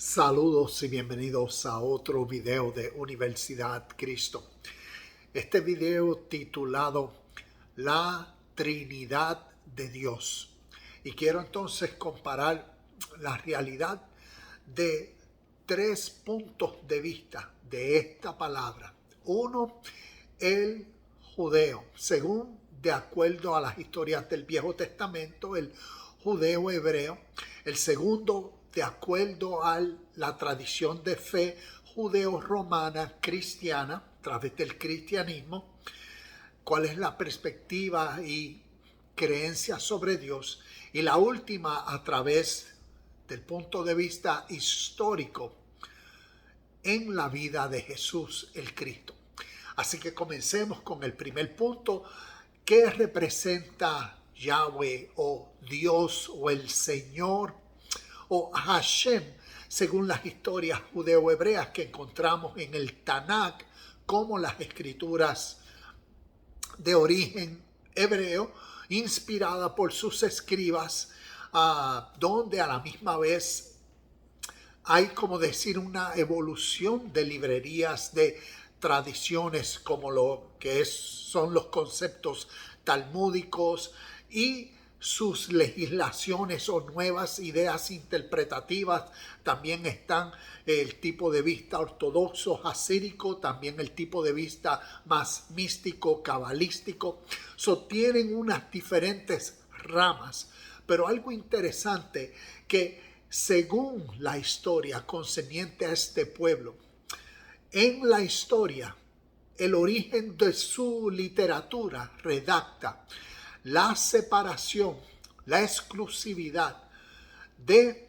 Saludos y bienvenidos a otro video de Universidad Cristo. Este video titulado La Trinidad de Dios. Y quiero entonces comparar la realidad de tres puntos de vista de esta palabra. Uno, el judeo, según de acuerdo a las historias del Viejo Testamento, el judeo hebreo. El segundo, de acuerdo a la tradición de fe judeo-romana cristiana, a través del cristianismo, cuál es la perspectiva y creencia sobre Dios. Y la última, a través del punto de vista histórico en la vida de Jesús el Cristo. Así que comencemos con el primer punto. ¿Qué representa Yahweh o Dios o el Señor o Hashem, según las historias judeo-hebreas que encontramos en el Tanakh, como las escrituras de origen hebreo, inspirada por sus escribas, donde a la misma vez hay, como decir, una evolución de librerías de tradiciones, como lo que son los conceptos talmúdicos y sus legislaciones o nuevas ideas interpretativas. También están el tipo de vista ortodoxo jasírico, también el tipo de vista más místico, cabalístico. Tienen unas diferentes ramas, pero algo interesante que según la historia concerniente a este pueblo, en la historia, el origen de su literatura redacta la separación, la exclusividad de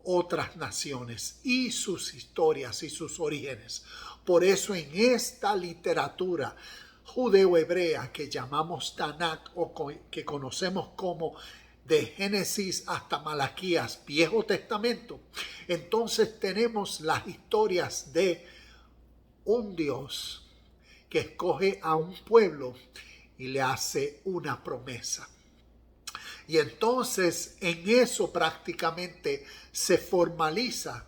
otras naciones y sus historias y sus orígenes. Por eso en esta literatura judeo-hebrea que llamamos Tanakh o que conocemos como de Génesis hasta Malaquías, Viejo Testamento, entonces tenemos las historias de un Dios que escoge a un pueblo y le hace una promesa. Y entonces en eso prácticamente se formaliza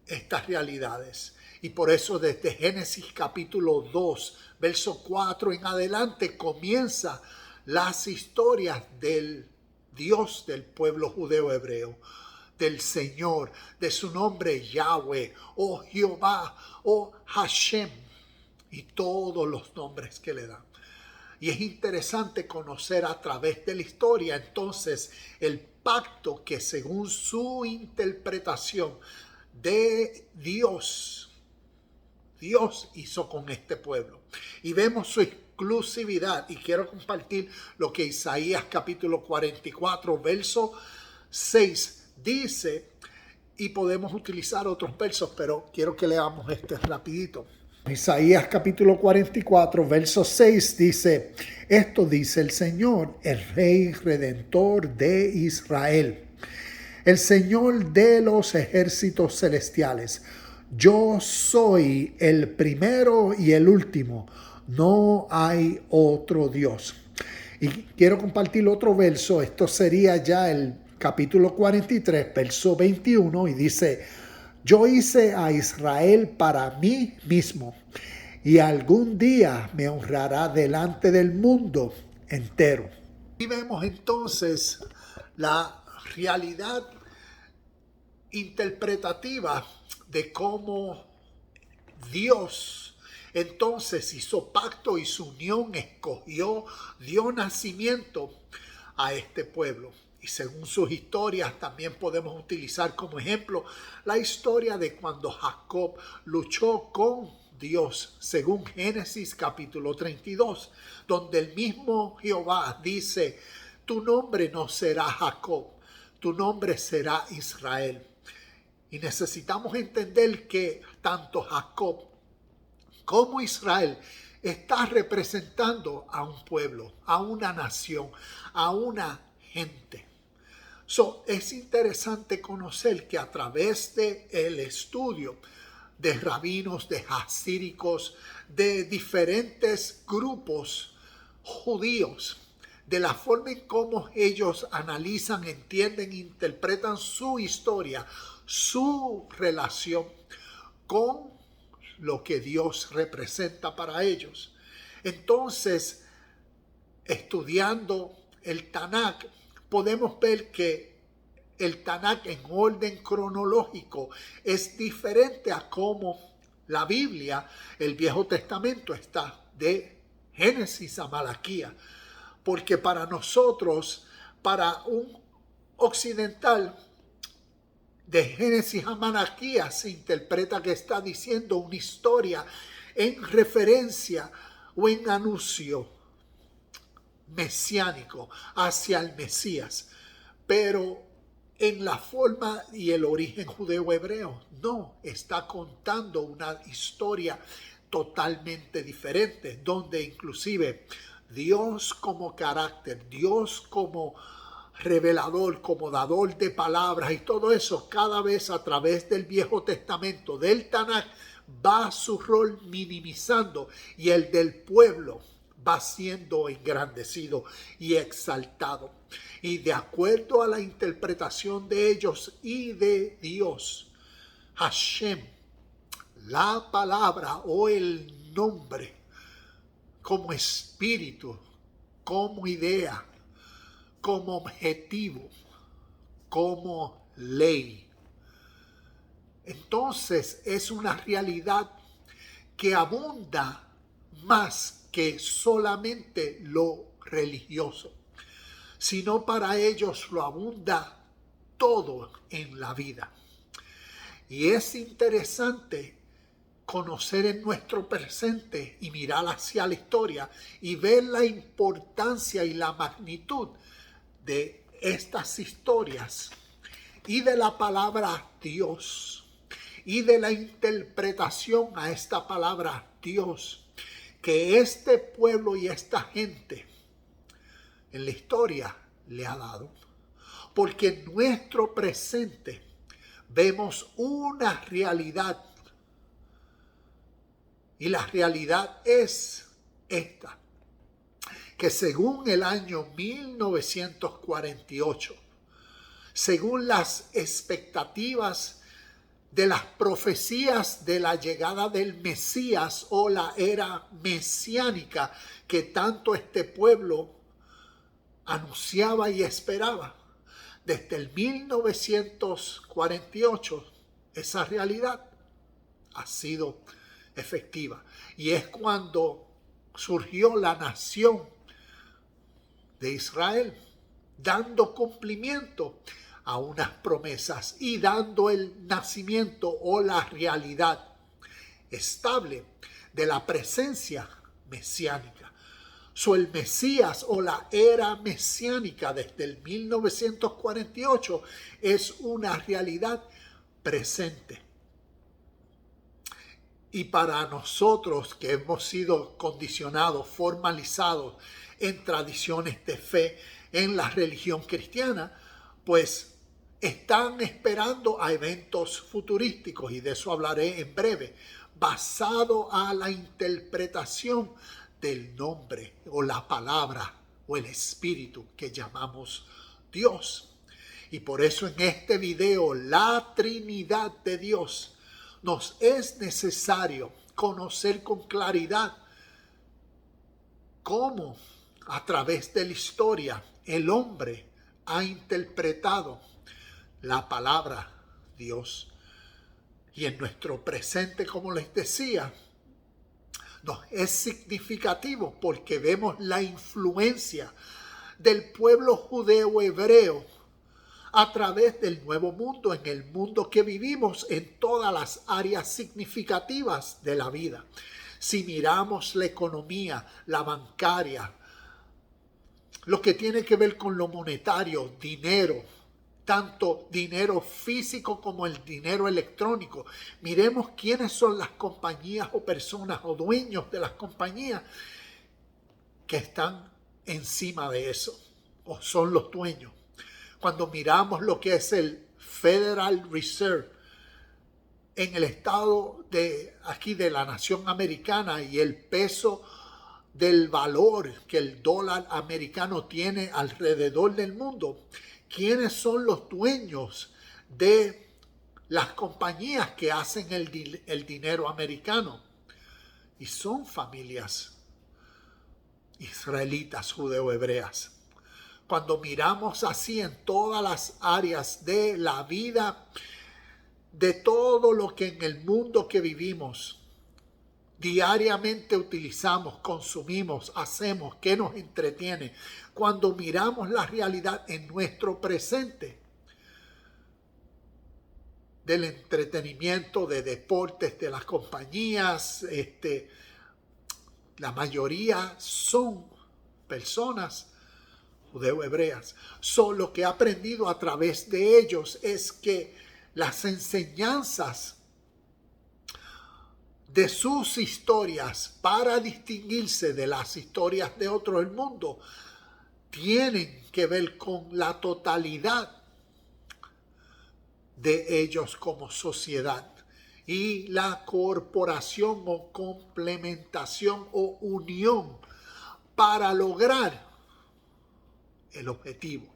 estas realidades. Y por eso desde Génesis capítulo 2, verso 4 en adelante comienza las historias del Dios del pueblo judeo hebreo, del Señor, de su nombre Yahweh o Jehová o Hashem y todos los nombres que le dan. Y es interesante conocer a través de la historia entonces el pacto que según su interpretación de Dios hizo con este pueblo. Y vemos su exclusividad, y quiero compartir lo que Isaías capítulo 44 verso 6 dice, y podemos utilizar otros versos, pero quiero que leamos este rapidito. Isaías capítulo 44, verso 6 dice, esto dice el Señor, el Rey Redentor de Israel, el Señor de los ejércitos celestiales. Yo soy el primero y el último, no hay otro Dios. Y quiero compartir otro verso, esto sería ya el capítulo 43, verso 21, y dice, yo hice a Israel para mí mismo y algún día me honrará delante del mundo entero. Y vemos entonces la realidad interpretativa de cómo Dios entonces hizo pacto y su unión, escogió, dio nacimiento a este pueblo. Y según sus historias también podemos utilizar como ejemplo la historia de cuando Jacob luchó con Dios, según Génesis capítulo 32, donde el mismo Jehová dice, tu nombre no será Jacob, tu nombre será Israel. Y necesitamos entender que tanto Jacob como Israel está representando a un pueblo, a una nación, a una gente. Es interesante conocer que a través del estudio de rabinos, de jasíricos, de diferentes grupos judíos, de la forma en cómo ellos analizan, entienden, interpretan su historia, su relación con lo que Dios representa para ellos. Entonces, estudiando el Tanakh, podemos ver que el Tanakh en orden cronológico es diferente a cómo la Biblia, el Viejo Testamento, está de Génesis a Malaquía. Porque para nosotros, para un occidental, de Génesis a Malaquía se interpreta que está diciendo una historia en referencia o en anuncio mesiánico hacia el Mesías. Pero en la forma y el origen judeo-hebreo, no, está contando una historia totalmente diferente, donde inclusive Dios como carácter, Dios como revelador, como dador de palabras y todo eso, cada vez a través del Viejo Testamento, del Tanakh, va su rol minimizando y el del pueblo va siendo engrandecido y exaltado. Y de acuerdo a la interpretación de ellos y de Dios, Hashem, la palabra o el nombre, como espíritu, como idea, como objetivo, como ley. Entonces es una realidad que abunda más que solamente lo religioso, sino para ellos lo abunda todo en la vida. Y es interesante conocer en nuestro presente y mirar hacia la historia y ver la importancia y la magnitud de estas historias y de la palabra Dios y de la interpretación a esta palabra Dios que este pueblo y esta gente en la historia le ha dado. Porque en nuestro presente vemos una realidad y la realidad es esta, que según el año 1948, según las expectativas de las profecías de la llegada del Mesías o la era mesiánica que tanto este pueblo anunciaba y esperaba, desde el 1948 esa realidad ha sido efectiva. Y es cuando surgió la nación de Israel, dando cumplimiento a unas promesas y dando el nacimiento o la realidad estable de la presencia mesiánica. El Mesías o la era mesiánica desde el 1948 es una realidad presente. Y para nosotros que hemos sido condicionados, formalizados en tradiciones de fe en la religión cristiana, pues están esperando a eventos futurísticos, y de eso hablaré en breve, basado a la interpretación del nombre o la palabra o el espíritu que llamamos Dios. Y por eso en este video, la Trinidad de Dios, nos es necesario conocer con claridad cómo a través de la historia el hombre ha interpretado la palabra Dios. Y en nuestro presente, como les decía, nos es significativo porque vemos la influencia del pueblo judeo hebreo a través del nuevo mundo, en el mundo que vivimos, en todas las áreas significativas de la vida. Si miramos la economía, la bancaria, lo que tiene que ver con lo monetario, dinero, tanto dinero físico como el dinero electrónico. Miremos quiénes son las compañías o personas o dueños de las compañías que están encima de eso o son los dueños. Cuando miramos lo que es el Federal Reserve en el estado de aquí de la nación americana y el peso del valor que el dólar americano tiene alrededor del mundo, ¿quiénes son los dueños de las compañías que hacen el dinero americano. Y son familias israelitas, judeo-hebreas. Cuando miramos así en todas las áreas de la vida, de todo lo que en el mundo que vivimos, diariamente utilizamos, consumimos, hacemos, que nos entretiene, cuando miramos la realidad en nuestro presente, del entretenimiento, de deportes, de las compañías, la mayoría son personas judeo-hebreas. Lo que he aprendido a través de ellos es que las enseñanzas de sus historias para distinguirse de las historias de otros del mundo tienen que ver con la totalidad de ellos como sociedad y la corporación o complementación o unión para lograr el objetivo,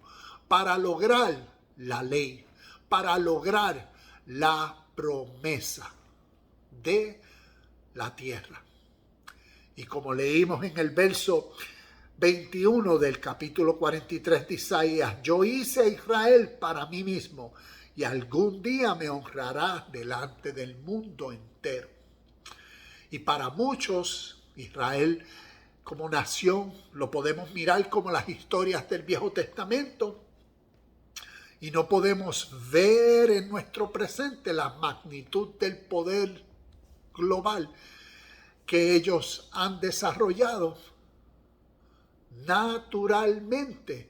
para lograr la ley, para lograr la promesa de la tierra. Y como leímos en el verso 21 del capítulo 43 de Isaías, yo hice a Israel para mí mismo y algún día me honrará delante del mundo entero. Y para muchos, Israel como nación lo podemos mirar como las historias del Viejo Testamento y no podemos ver en nuestro presente la magnitud del poder global que ellos han desarrollado naturalmente,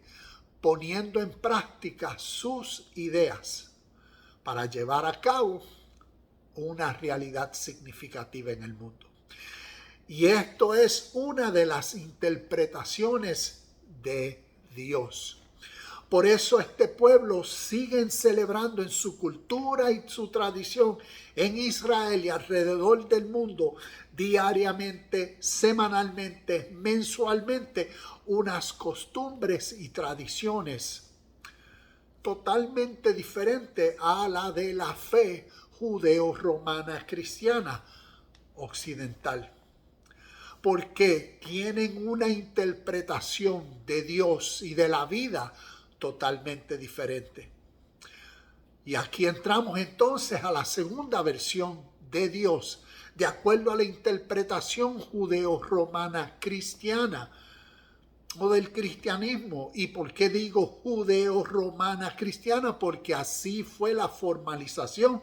poniendo en práctica sus ideas para llevar a cabo una realidad significativa en el mundo. Y esto es una de las interpretaciones de Dios. Por eso este pueblo sigue celebrando en su cultura y su tradición en Israel y alrededor del mundo diariamente, semanalmente, mensualmente, unas costumbres y tradiciones totalmente diferentes a la de la fe judeo-romana cristiana occidental. Porque tienen una interpretación de Dios y de la vida totalmente diferente. Y aquí entramos entonces a la segunda versión de Dios, de acuerdo a la interpretación judeo-romana cristiana o del cristianismo. ¿Y por qué digo judeo-romana cristiana? Porque así fue la formalización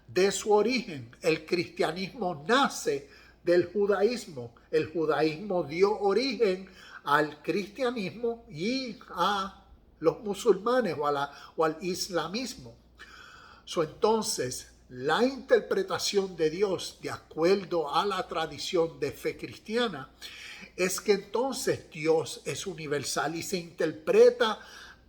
de su origen. El cristianismo nace del judaísmo. El judaísmo dio origen al cristianismo y a los musulmanes o al islamismo. Entonces, la interpretación de Dios de acuerdo a la tradición de fe cristiana es que entonces Dios es universal y se interpreta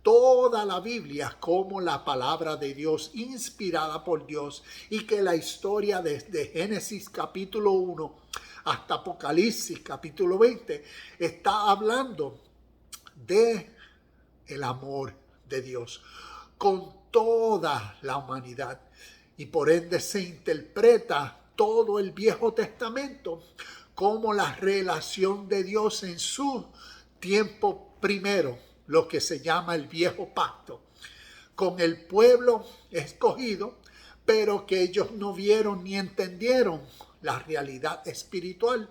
toda la Biblia como la palabra de Dios inspirada por Dios y que la historia desde Génesis capítulo 1 hasta Apocalipsis capítulo 20 está hablando de el amor de Dios con toda la humanidad y por ende se interpreta todo el Viejo Testamento como la relación de Dios en su tiempo primero, lo que se llama el Viejo Pacto, con el pueblo escogido, pero que ellos no vieron ni entendieron la realidad espiritual.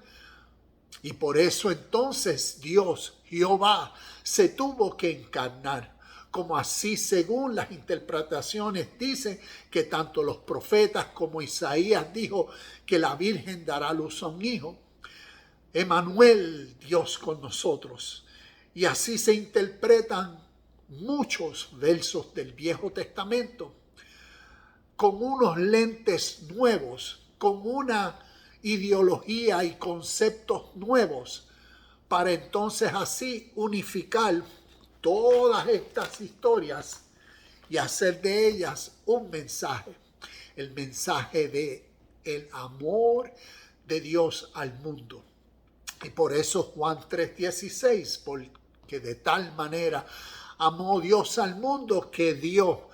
Y por eso entonces Dios, Jehová, se tuvo que encarnar. Como así, según las interpretaciones, dicen que tanto los profetas como Isaías dijo que la Virgen dará a luz a un hijo. Emmanuel, Dios con nosotros. Y así se interpretan muchos versos del Viejo Testamento con unos lentes nuevos, con una ideología y conceptos nuevos, para entonces así unificar todas estas historias y hacer de ellas un mensaje, el mensaje de el amor de Dios al mundo. Y por eso Juan 3:16, porque de tal manera amó Dios al mundo que dio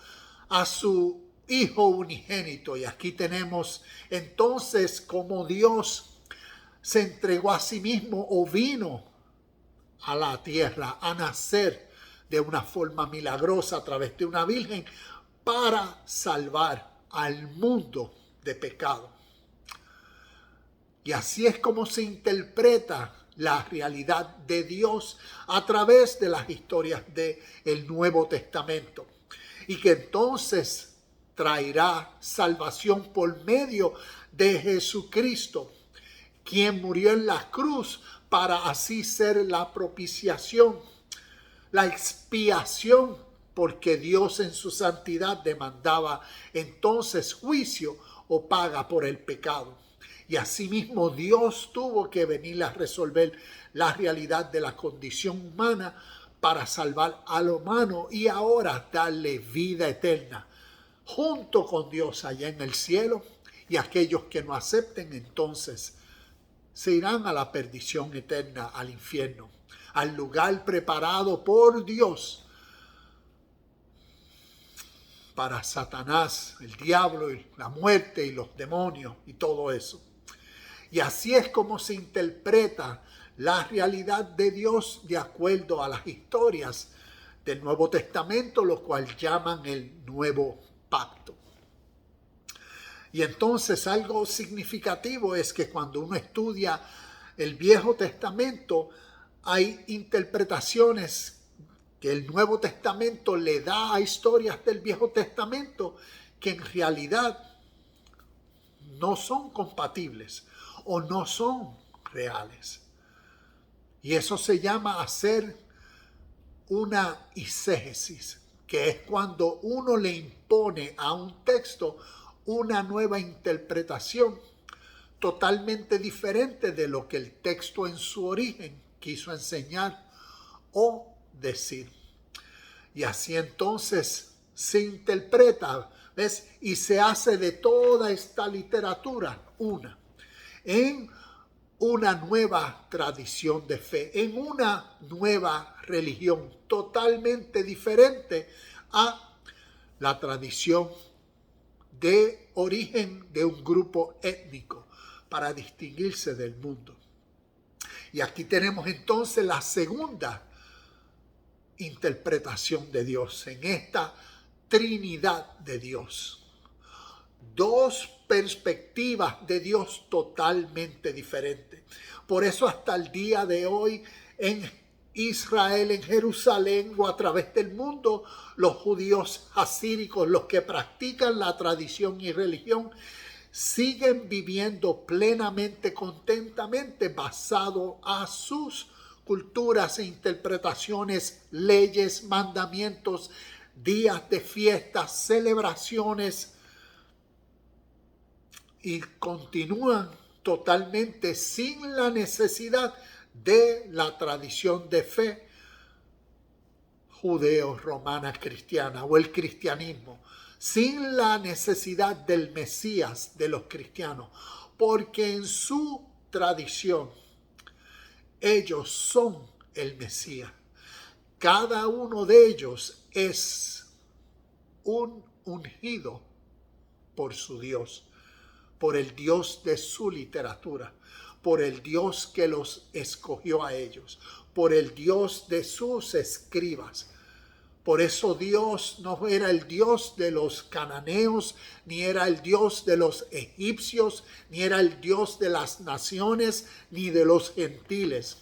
a su Hijo unigénito. Y aquí tenemos entonces cómo Dios se entregó a sí mismo o vino a la tierra a nacer de una forma milagrosa a través de una virgen para salvar al mundo de pecado. Y así es como se interpreta la realidad de Dios a través de las historias del Nuevo Testamento. Y que entonces traerá salvación por medio de Jesucristo, quien murió en la cruz para así ser la propiciación, la expiación, porque Dios en su santidad demandaba entonces juicio o paga por el pecado. Y asimismo Dios tuvo que venir a resolver la realidad de la condición humana para salvar al humano y ahora darle vida eterna junto con Dios allá en el cielo. Y aquellos que no acepten entonces se irán a la perdición eterna, al infierno, al lugar preparado por Dios para Satanás, el diablo, y la muerte y los demonios y todo eso. Y así es como se interpreta la realidad de Dios de acuerdo a las historias del Nuevo Testamento, lo cual llaman el Nuevo Pacto. Y entonces algo significativo es que cuando uno estudia el Viejo Testamento, hay interpretaciones que el Nuevo Testamento le da a historias del Viejo Testamento que en realidad no son compatibles o no son reales. Y eso se llama hacer una exégesis, que es cuando uno le impone a un texto una nueva interpretación totalmente diferente de lo que el texto en su origen quiso enseñar o decir. Y así entonces se interpreta, ¿ves? Y se hace de toda esta literatura en una nueva tradición de fe, en una nueva religión totalmente diferente a la tradición de origen de un grupo étnico para distinguirse del mundo. Y aquí tenemos entonces la segunda interpretación de Dios en esta Trinidad de Dios. Dos perspectivas de Dios totalmente diferentes. Por eso hasta el día de hoy en Israel, en Jerusalén o a través del mundo, los judíos hasídicos, los que practican la tradición y religión, siguen viviendo plenamente, contentamente, basado a sus culturas e interpretaciones, leyes, mandamientos, días de fiestas, celebraciones, y continúan totalmente sin la necesidad de la tradición de fe judeo-romana cristiana o el cristianismo, sin la necesidad del Mesías de los cristianos, porque en su tradición ellos son el Mesías. Cada uno de ellos es un ungido por su Dios, por el Dios de su literatura, por el Dios que los escogió a ellos, por el Dios de sus escribas. Por eso Dios no era el Dios de los cananeos, ni era el Dios de los egipcios, ni era el Dios de las naciones, ni de los gentiles.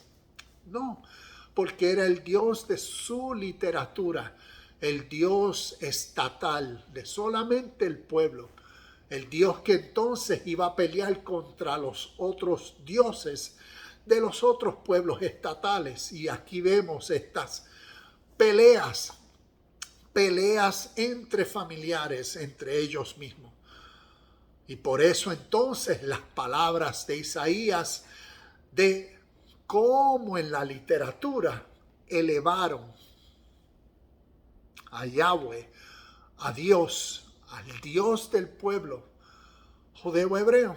No, porque era el Dios de su literatura, el Dios estatal de solamente el pueblo. El Dios que entonces iba a pelear contra los otros dioses de los otros pueblos estatales. Y aquí vemos estas peleas entre familiares, entre ellos mismos. Y por eso entonces las palabras de Isaías de cómo en la literatura elevaron a Yahweh, a Dios, al Dios del pueblo judeo-hebreo,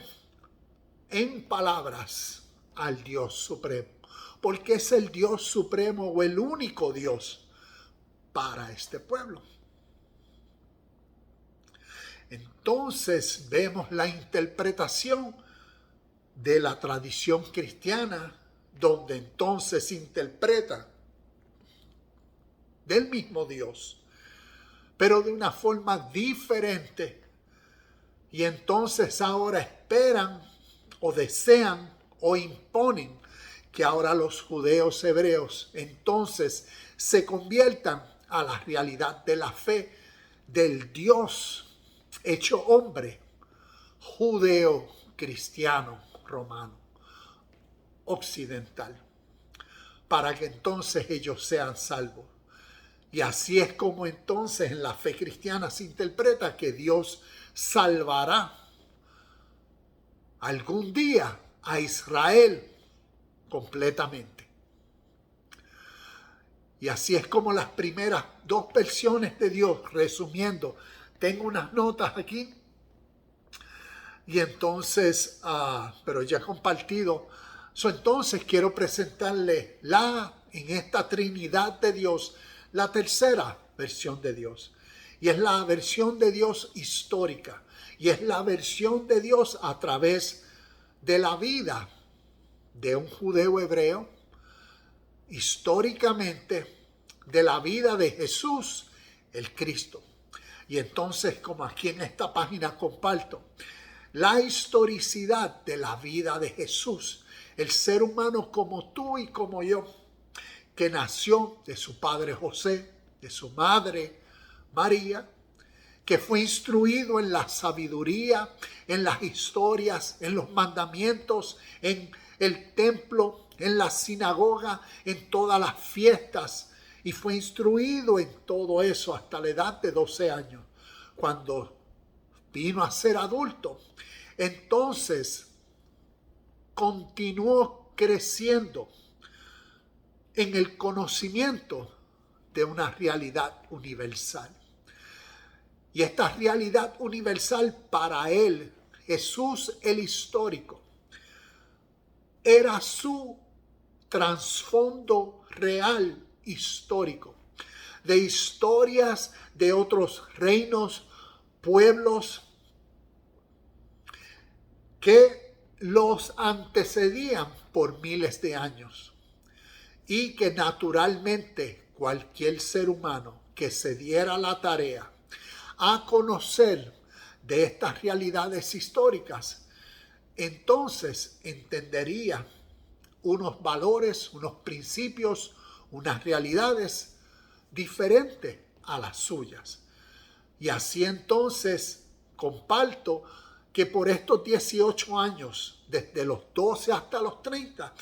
en palabras al Dios supremo, porque es el Dios supremo o el único Dios para este pueblo. Entonces vemos la interpretación de la tradición cristiana, donde entonces se interpreta del mismo Dios, pero de una forma diferente. Y entonces ahora esperan o desean o imponen que ahora los judeos hebreos entonces se conviertan a la realidad de la fe del Dios hecho hombre, judeo, cristiano, romano, occidental, para que entonces ellos sean salvos. Y así es como entonces en la fe cristiana se interpreta que Dios salvará algún día a Israel completamente. Y así es como las primeras dos versiones de Dios, resumiendo, tengo unas notas aquí, y entonces, pero ya he compartido. Entonces quiero presentarle en esta Trinidad de Dios, la tercera versión de Dios. Y es la versión de Dios histórica. Y es la versión de Dios a través de la vida de un judeo hebreo, históricamente, de la vida de Jesús, el Cristo. Y entonces, como aquí en esta página comparto, la historicidad de la vida de Jesús, el ser humano como tú y como yo, que nació de su padre José, de su madre María, que fue instruido en la sabiduría, en las historias, en los mandamientos, en el templo, en la sinagoga, en todas las fiestas, y fue instruido en todo eso hasta la edad de 12 años, cuando vino a ser adulto. Entonces continuó creciendo en el conocimiento de una realidad universal. Y esta realidad universal para él, Jesús el histórico, era su trasfondo real histórico, de historias de otros reinos, pueblos que los antecedían por miles de años, y que naturalmente cualquier ser humano que se diera la tarea a conocer de estas realidades históricas, entonces entendería unos valores, unos principios, unas realidades diferentes a las suyas. Y así entonces comparto que por estos 18 años, desde los 12 hasta los 30,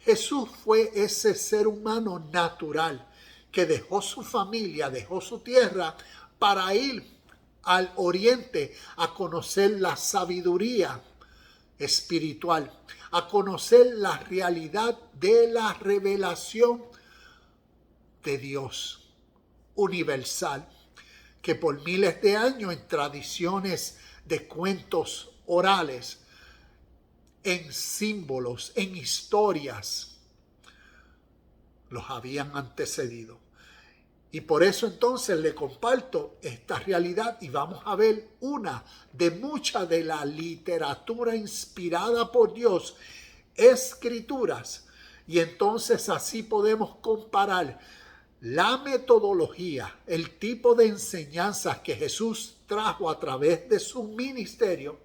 Jesús fue ese ser humano natural que dejó su familia, dejó su tierra para ir al oriente a conocer la sabiduría espiritual, a conocer la realidad de la revelación de Dios universal, que por miles de años en tradiciones de cuentos orales, en símbolos, en historias, los habían antecedido. Y por eso entonces le comparto esta realidad y vamos a ver una de mucha de la literatura inspirada por Dios, escrituras. Y entonces así podemos comparar la metodología, el tipo de enseñanzas que Jesús trajo a través de su ministerio.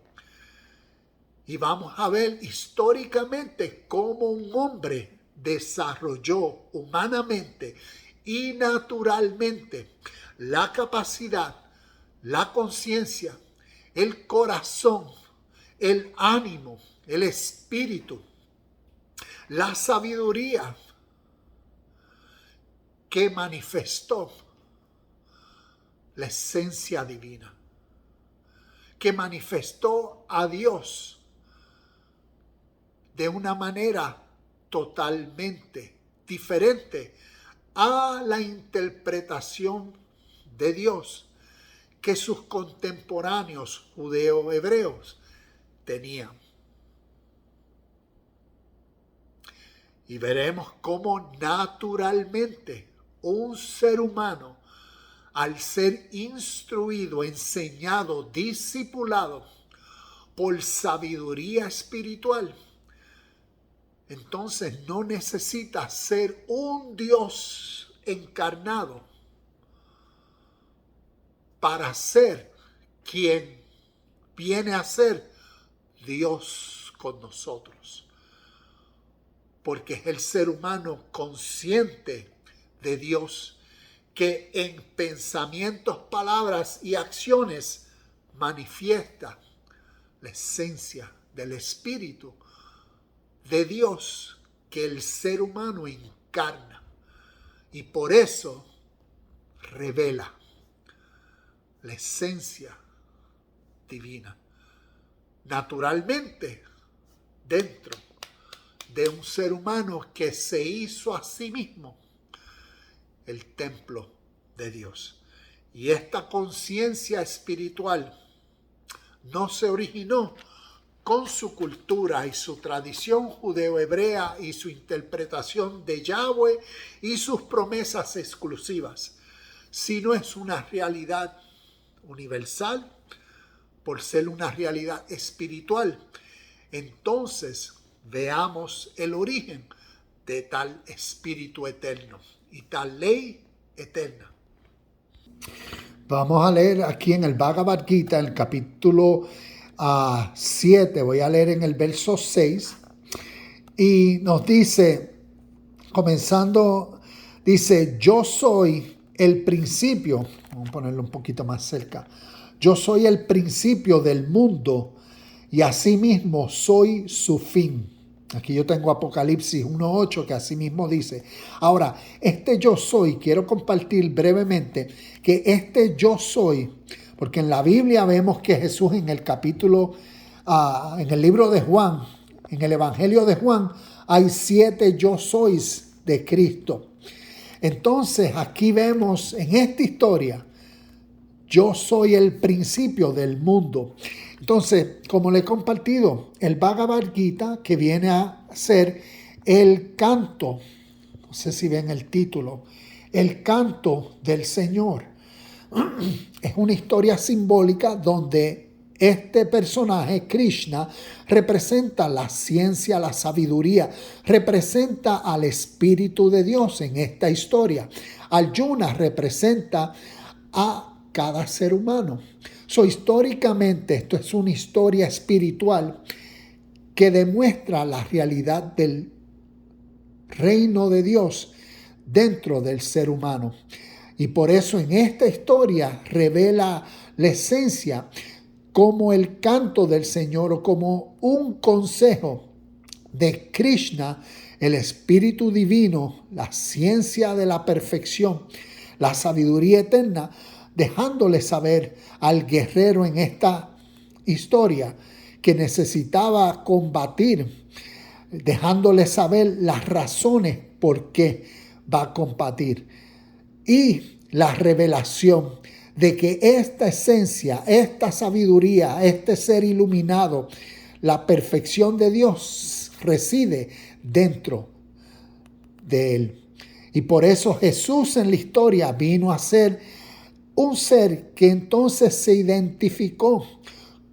Y vamos a ver históricamente cómo un hombre desarrolló humanamente y naturalmente la capacidad, la conciencia, el corazón, el ánimo, el espíritu, la sabiduría que manifestó la esencia divina, que manifestó a Dios de una manera totalmente diferente a la interpretación de Dios que sus contemporáneos judeo-hebreos tenían. Y veremos cómo naturalmente un ser humano al ser instruido, enseñado, discipulado por sabiduría espiritual, entonces no necesita ser un Dios encarnado para ser quien viene a ser Dios con nosotros. Porque es el ser humano consciente de Dios que en pensamientos, palabras y acciones manifiesta la esencia del Espíritu de Dios que el ser humano encarna. Y por eso revela la esencia divina. Naturalmente, dentro de un ser humano que se hizo a sí mismo el templo de Dios. Y esta conciencia espiritual no se originó con su cultura y su tradición judeo-hebrea y su interpretación de Yahweh y sus promesas exclusivas, sino es una realidad universal por ser una realidad espiritual. Entonces, veamos el origen de tal espíritu eterno y tal ley eterna. Vamos a leer aquí en el Bhagavad Gita, el capítulo 7, voy a leer en el verso 6, y nos dice, comenzando, dice, yo soy el principio, vamos a ponerlo un poquito más cerca, yo soy el principio del mundo y asimismo soy su fin. Aquí yo tengo Apocalipsis 1:8 que así mismo dice. Ahora, este yo soy, quiero compartir brevemente que este yo soy, porque en la Biblia vemos que Jesús en el capítulo, en el libro de Juan, en el Evangelio de Juan, hay 7 yo sois de Cristo. Entonces aquí vemos en esta historia, yo soy el principio del mundo. Entonces, como le he compartido, el Bhagavad Gita, que viene a ser el canto, no sé si ven el título, el canto del Señor. Es una historia simbólica donde este personaje, Krishna, representa la ciencia, la sabiduría, representa al Espíritu de Dios en esta historia. Arjuna representa a cada ser humano. Históricamente, esto es una historia espiritual que demuestra la realidad del reino de Dios dentro del ser humano. Y por eso en esta historia revela la esencia como el canto del Señor o como un consejo de Krishna, el Espíritu Divino, la ciencia de la perfección, la sabiduría eterna, dejándole saber al guerrero en esta historia que necesitaba combatir, dejándole saber las razones por qué va a combatir y la revelación de que esta esencia, esta sabiduría, este ser iluminado, la perfección de Dios reside dentro de él. Y por eso Jesús en la historia vino a ser un ser que entonces se identificó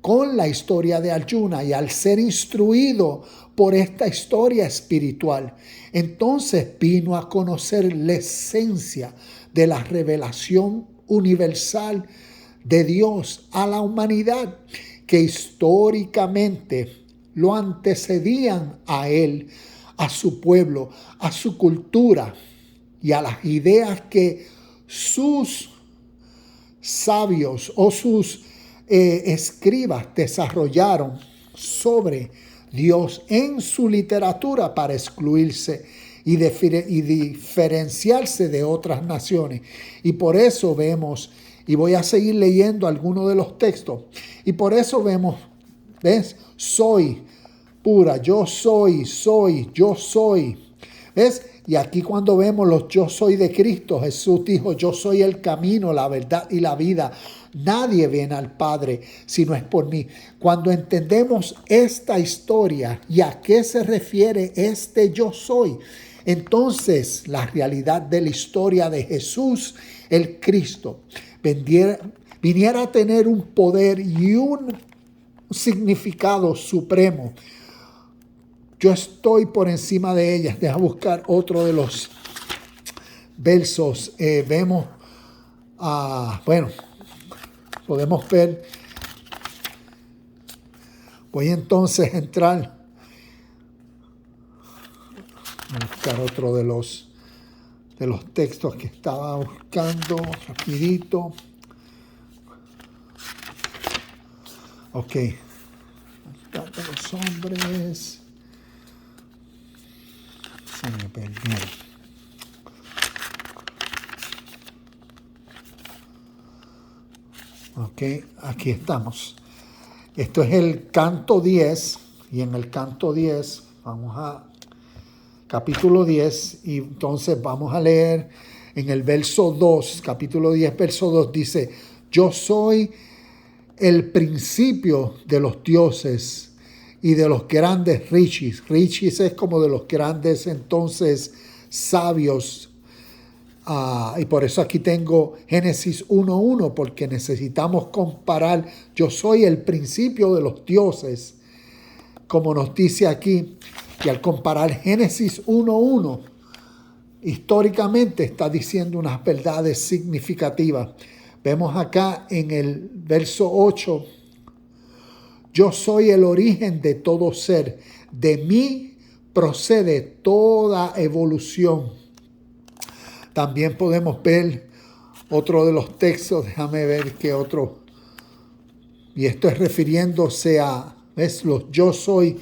con la historia de Arjuna y al ser instruido por esta historia espiritual, entonces vino a conocer la esencia de la revelación universal de Dios a la humanidad, que históricamente lo antecedían a él, a su pueblo, a su cultura y a las ideas que sus sabios o sus escribas desarrollaron sobre Dios en su literatura para excluirse y diferenciarse de otras naciones. Y por eso vemos, y voy a seguir leyendo algunos de los textos, y por eso vemos, ¿ves? Soy pura, yo soy, yo soy. ¿Ves? Y aquí cuando vemos los yo soy de Cristo, Jesús dijo, yo soy el camino, la verdad y la vida. Nadie viene al Padre si no es por mí. Cuando entendemos esta historia y a qué se refiere este yo soy, entonces la realidad de la historia de Jesús el Cristo viniera a tener un poder y un significado supremo, yo estoy por encima de ellas. Deja buscar otro de los versos. Vemos, podemos ver. Voy entonces a entrar a buscar otro de los textos que estaba buscando rapidito. Ok. De los hombres. Se me perdieron. Ok, aquí estamos. Esto es el canto 10. Y en el canto 10, vamos a capítulo 10. Y entonces vamos a leer en el verso 2. Capítulo 10, verso 2 dice: yo soy el principio de los dioses y de los grandes rishis. Rishis es como de los grandes entonces sabios. Y por eso aquí tengo Génesis 1:1, porque necesitamos comparar. Yo soy el principio de los dioses, como nos dice aquí. Y al comparar Génesis 1:1, históricamente está diciendo unas verdades significativas. Vemos acá en el verso 8: yo soy el origen de todo ser. De mí procede toda evolución. También podemos ver otro de los textos. Déjame ver qué otro. Y esto es refiriéndose a, ¿ves? Los yo soy.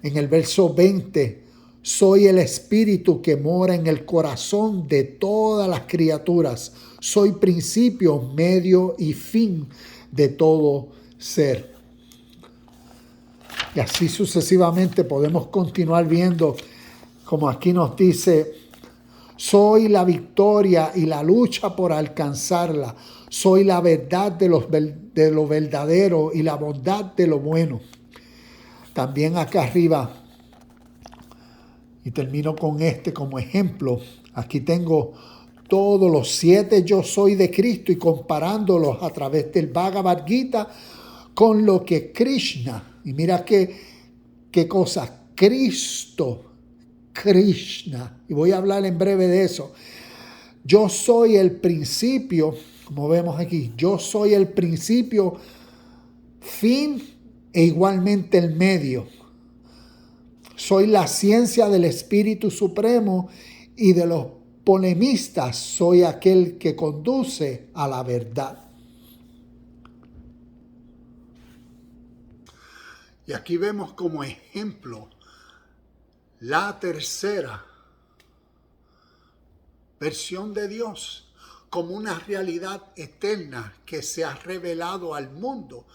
En el verso 20. Soy el espíritu que mora en el corazón de todas las criaturas. Soy principio, medio y fin de todo ser. Y así sucesivamente podemos continuar viendo, como aquí nos dice: soy la victoria y la lucha por alcanzarla. Soy la verdad de lo verdadero y la bondad de lo bueno. También acá arriba, y termino con este como ejemplo. Aquí tengo todos los 7 yo soy de Cristo y comparándolos a través del Bhagavad Gita con lo que Krishna, y mira qué cosa, Cristo, Krishna, y voy a hablar en breve de eso. Yo soy el principio, como vemos aquí, yo soy el principio, fin e igualmente el medio. Soy la ciencia del Espíritu Supremo y de los polemistas soy aquel que conduce a la verdad. Y aquí vemos como ejemplo la tercera versión de Dios como una realidad eterna que se ha revelado al mundo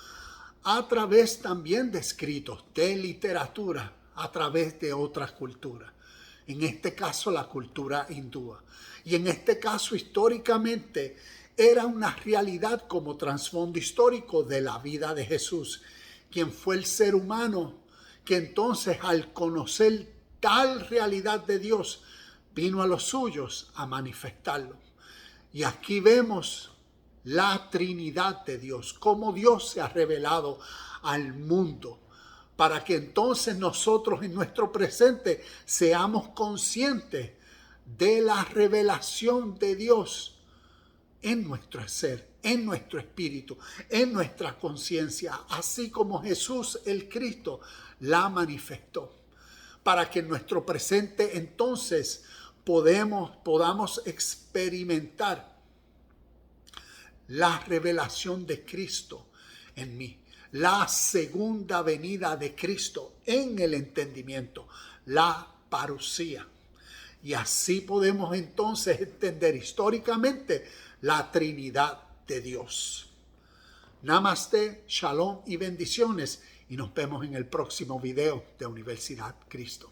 a través también de escritos, de literatura, a través de otras culturas. En este caso la cultura hindúa. Y en este caso históricamente era una realidad como trasfondo histórico de la vida de Jesús, quien fue el ser humano que entonces al conocer tal realidad de Dios vino a los suyos a manifestarlo. Y aquí vemos la Trinidad de Dios, cómo Dios se ha revelado al mundo, para que entonces nosotros en nuestro presente seamos conscientes de la revelación de Dios en nuestro ser, en nuestro espíritu, en nuestra conciencia, así como Jesús el Cristo la manifestó, para que en nuestro presente entonces podamos experimentar la revelación de Cristo en mí, la segunda venida de Cristo en el entendimiento, la parusía. Y así podemos entonces entender históricamente la Trinidad de Dios. Namaste, shalom y bendiciones. Y nos vemos en el próximo video de Universidad Cristo.